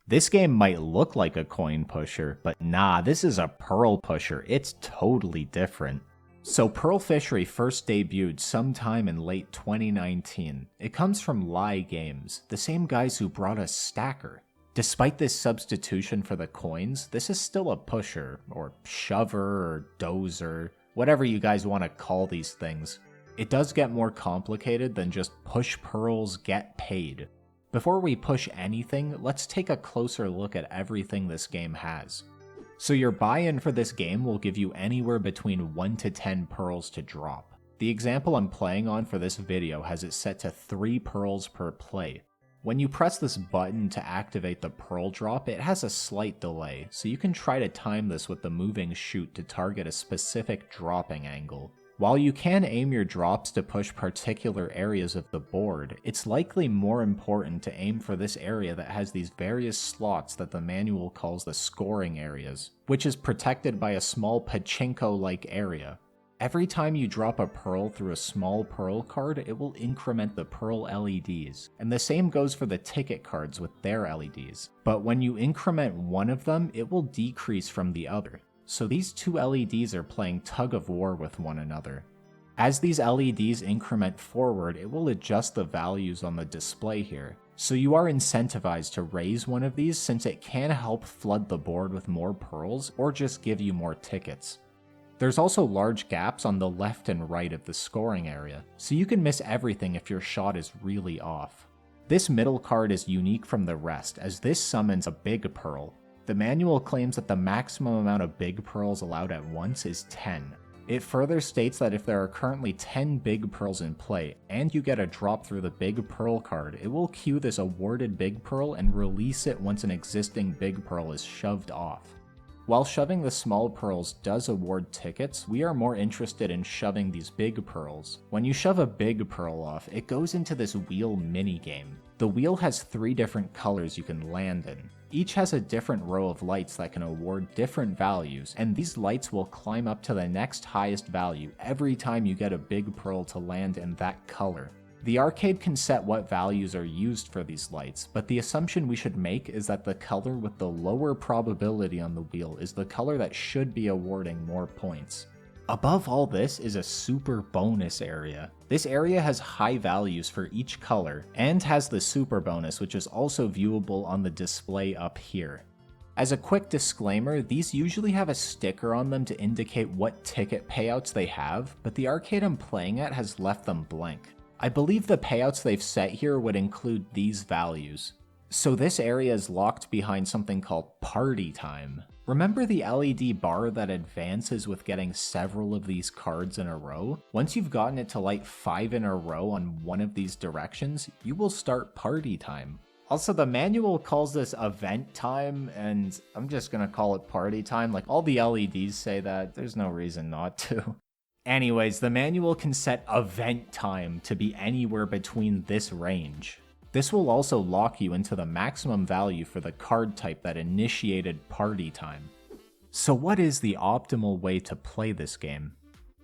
This game might look like a coin pusher, but nah, this is a pearl pusher. It's totally different. So Pearl Fishery first debuted sometime in late 2019. It comes from Lie Games, the same guys who brought us Stacker. Despite this substitution for the coins, this is still a pusher, or shover, or dozer, whatever you guys want to call these things. It does get more complicated than just push pearls, get paid. Before we push anything, let's take a closer look at everything this game has. So your buy-in for this game will give you anywhere between 1 to 10 pearls to drop. The example I'm playing on for this video has it set to 3 pearls per play. When you press this button to activate the pearl drop, it has a slight delay, so you can try to time this with the moving chute to target a specific dropping angle. While you can aim your drops to push particular areas of the board, it's likely more important to aim for this area that has these various slots that the manual calls the scoring areas, which is protected by a small pachinko-like area. Every time you drop a pearl through a small pearl card, it will increment the pearl LEDs, and the same goes for the ticket cards with their LEDs. But when you increment one of them, it will decrease from the other. So these two LEDs are playing tug of war with one another. As these LEDs increment forward, it will adjust the values on the display here. So you are incentivized to raise one of these since it can help flood the board with more pearls or just give you more tickets. There's also large gaps on the left and right of the scoring area, so you can miss everything if your shot is really off. This middle card is unique from the rest as this summons a big pearl. The manual claims that the maximum amount of big pearls allowed at once is 10. It further states that if there are currently 10 big pearls in play, and you get a drop through the big pearl card, it will queue this awarded big pearl and release it once an existing big pearl is shoved off. While shoving the small pearls does award tickets, we are more interested in shoving these big pearls. When you shove a big pearl off, it goes into this wheel minigame. The wheel has 3 different colors you can land in. Each has a different row of lights that can award different values, and these lights will climb up to the next highest value every time you get a big pearl to land in that color. The arcade can set what values are used for these lights, but the assumption we should make is that the color with the lower probability on the wheel is the color that should be awarding more points. Above all this is a super bonus area. This area has high values for each color, and has the super bonus, which is also viewable on the display up here. As a quick disclaimer, these usually have a sticker on them to indicate what ticket payouts they have, but the arcade I'm playing at has left them blank. I believe the payouts they've set here would include these values. So this area is locked behind something called Party Time. Remember the LED bar that advances with getting several of these cards in a row? Once you've gotten it to light 5 in a row on one of these directions, you will start Party Time. Also, the manual calls this Event Time, and I'm just gonna call it Party Time. Like, all the LEDs say that, there's no reason not to. Anyways, the manual can set Event Time to be anywhere between this range. This will also lock you into the maximum value for the card type that initiated Party Time. So what is the optimal way to play this game?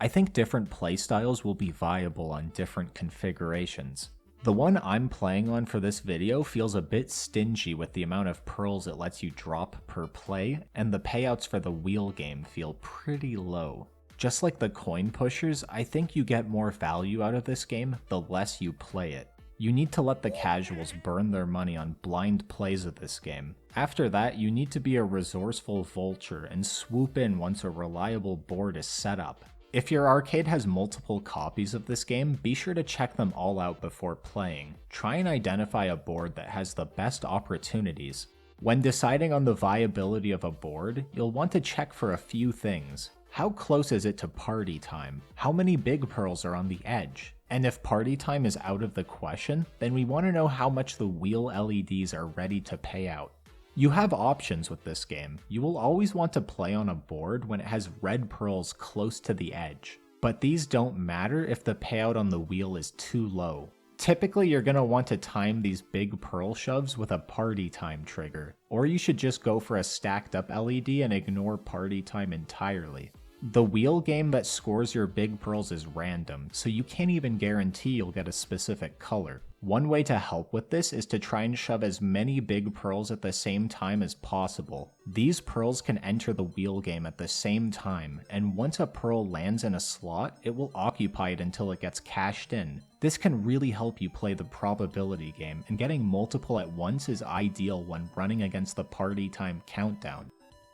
I think different playstyles will be viable on different configurations. The one I'm playing on for this video feels a bit stingy with the amount of pearls it lets you drop per play, and the payouts for the wheel game feel pretty low. Just like the coin pushers, I think you get more value out of this game the less you play it. You need to let the casuals burn their money on blind plays of this game. After that, you need to be a resourceful vulture and swoop in once a reliable board is set up. If your arcade has multiple copies of this game, be sure to check them all out before playing. Try and identify a board that has the best opportunities. When deciding on the viability of a board, you'll want to check for a few things. How close is it to Party Time? How many big pearls are on the edge? And if Party Time is out of the question, then we want to know how much the wheel LEDs are ready to pay out. You have options with this game. You will always want to play on a board when it has red pearls close to the edge, but these don't matter if the payout on the wheel is too low. Typically, you're going to want to time these big pearl shoves with a Party Time trigger, or you should just go for a stacked up LED and ignore Party Time entirely. The wheel game that scores your big pearls is random, so you can't even guarantee you'll get a specific color. One way to help with this is to try and shove as many big pearls at the same time as possible. These pearls can enter the wheel game at the same time, and once a pearl lands in a slot, it will occupy it until it gets cashed in. This can really help you play the probability game, and getting multiple at once is ideal when running against the party time countdown.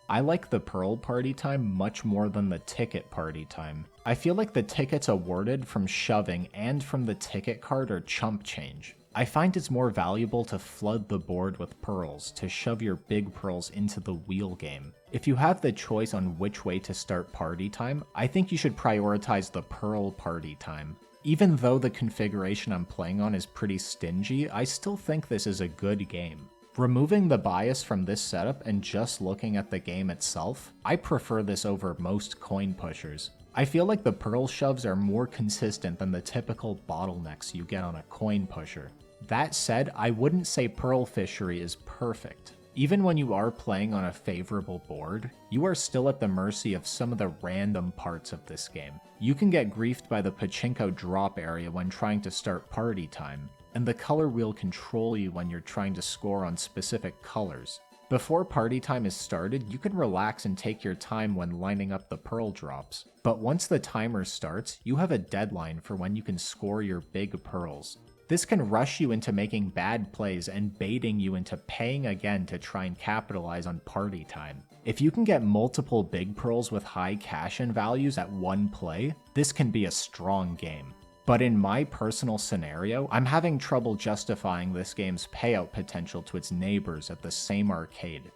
I like the pearl party time much more than the ticket party time. I feel like the tickets awarded from shoving and from the ticket card are chump change. I find it's more valuable to flood the board with pearls to shove your big pearls into the wheel game. If you have the choice on which way to start party time, I think you should prioritize the pearl party time. Even though the configuration I'm playing on is pretty stingy, I still think this is a good game. Removing the bias from this setup and just looking at the game itself, I prefer this over most coin pushers. I feel like the pearl shoves are more consistent than the typical bottlenecks you get on a coin pusher. That said, I wouldn't say Pearl Fishery is perfect. Even when you are playing on a favorable board, you are still at the mercy of some of the random parts of this game. You can get griefed by the pachinko drop area when trying to start party time, and the color wheel control you when you're trying to score on specific colors. Before party time is started, you can relax and take your time when lining up the pearl drops. But once the timer starts, you have a deadline for when you can score your big pearls. This can rush you into making bad plays and baiting you into paying again to try and capitalize on party time. If you can get multiple big pearls with high cash-in values at one play, this can be a strong game. But in my personal scenario, I'm having trouble justifying this game's payout potential to its neighbors at the same arcade.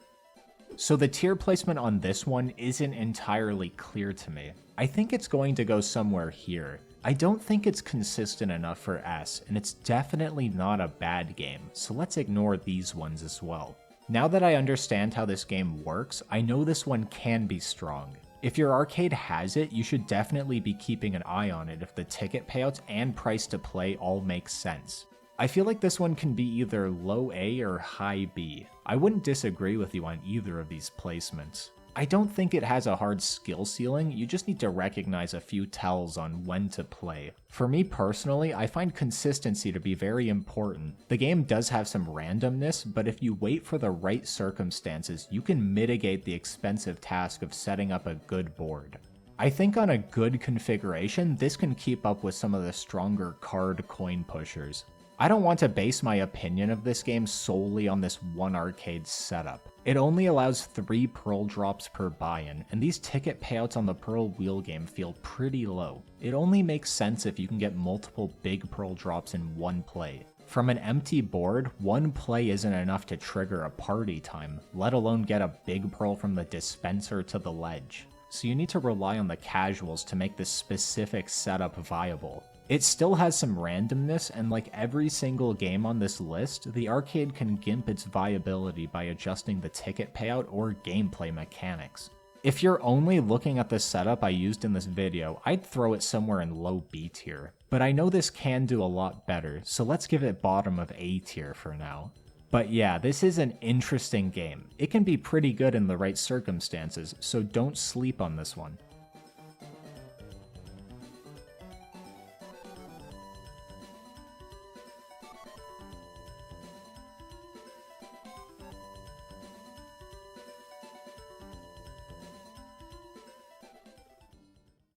So the tier placement on this one isn't entirely clear to me. I think it's going to go somewhere here. I don't think it's consistent enough for S, and it's definitely not a bad game, so let's ignore these ones as well. Now that I understand how this game works, I know this one can be strong. If your arcade has it, you should definitely be keeping an eye on it if the ticket payouts and price to play all make sense. I feel like this one can be either low A or high B. I wouldn't disagree with you on either of these placements. I don't think it has a hard skill ceiling, you just need to recognize a few tells on when to play. For me personally, I find consistency to be very important. The game does have some randomness, but if you wait for the right circumstances, you can mitigate the expensive task of setting up a good board. I think on a good configuration, this can keep up with some of the stronger card coin pushers. I don't want to base my opinion of this game solely on this one arcade setup. It only allows 3 pearl drops per buy-in, and these ticket payouts on the pearl wheel game feel pretty low. It only makes sense if you can get multiple big pearl drops in one play. From an empty board, one play isn't enough to trigger a party time, let alone get a big pearl from the dispenser to the ledge. So you need to rely on the casuals to make this specific setup viable. It still has some randomness, and like every single game on this list, the arcade can gimp its viability by adjusting the ticket payout or gameplay mechanics. If you're only looking at the setup I used in this video, I'd throw it somewhere in low B tier. But I know this can do a lot better, so let's give it bottom of A tier for now. But yeah, this is an interesting game. It can be pretty good in the right circumstances, so don't sleep on this one.